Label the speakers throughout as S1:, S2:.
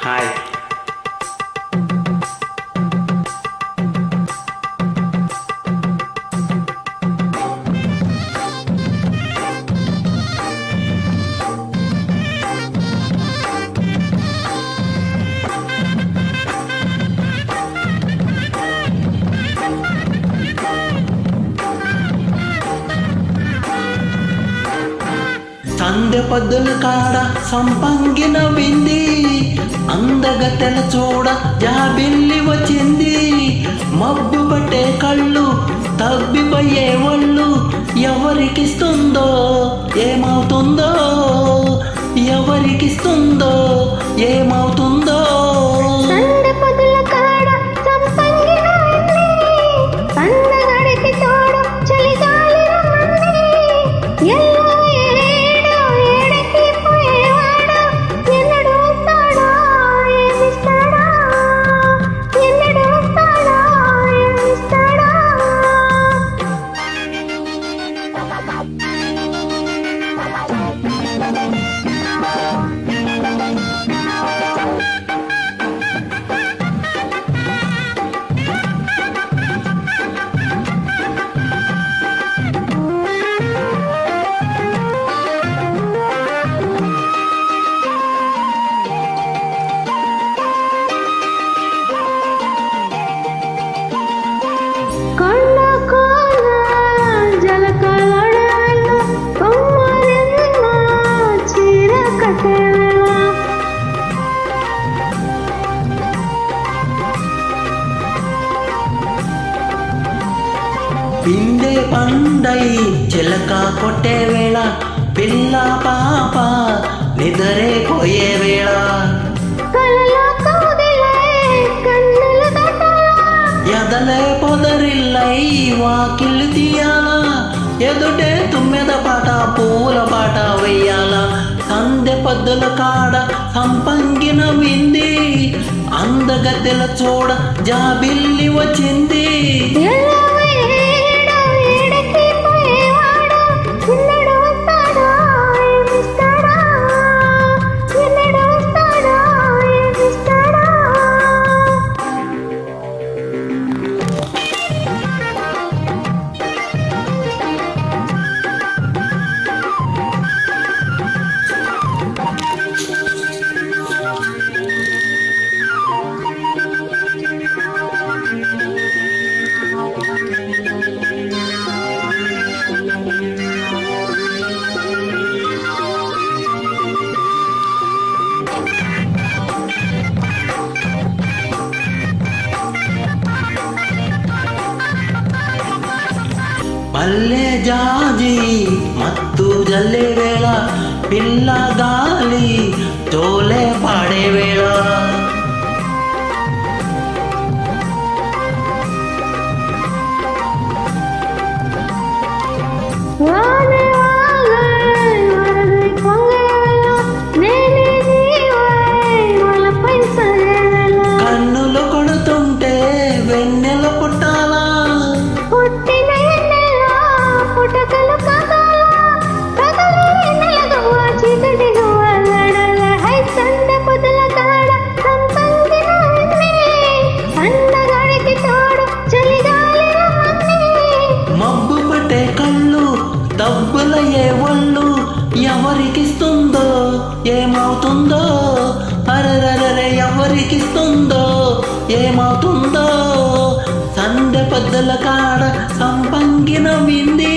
S1: Hi. సందె పద్దుల కాడ సంపంగిన వింది, అందగతెల చూడ జాబిల్లి వచ్చింది. మబ్బు పట్టే కళ్ళు తబ్బిపోయే ఒళ్ళు, ఎవరికిస్తుందో ఏమవుతుందో, ఎవరికిస్తుందో ఏమవుతుందో. పిండే పండై చిలక కొట్టే వేళ, పిల్ల పాప నిద్రే పోయే వేళ, ఎదలే పొదరిల్లై వాకిళ్ళు తీయాల, ఎదుటే తుమ్మెద పాట పూల పాట వెయ్యాల. సందె పద్దుల కాడ సంపంగిన వింది, అందగత్తెల చూడ జాబిల్లి వచ్చింది. పల్లె జాజి మత్తు జల్లే వేళ, పిల్ల గాలి తోలే పాడే వేళ, కన్నులు కొడుతుంటే వెన్నెల పుట్టాలా, మబ్బు పట్టే కళ్ళు దబ్బులయ్యే ఒళ్ళు, ఎవరికిస్తుందో ఏమవుతుందో, అరరరే ఎవరికిస్తుందో ఏమవుతుందో. సందె పద్దుల కాడ సంపంగిన వింది.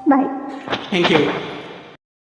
S2: Bye.
S1: Thank you.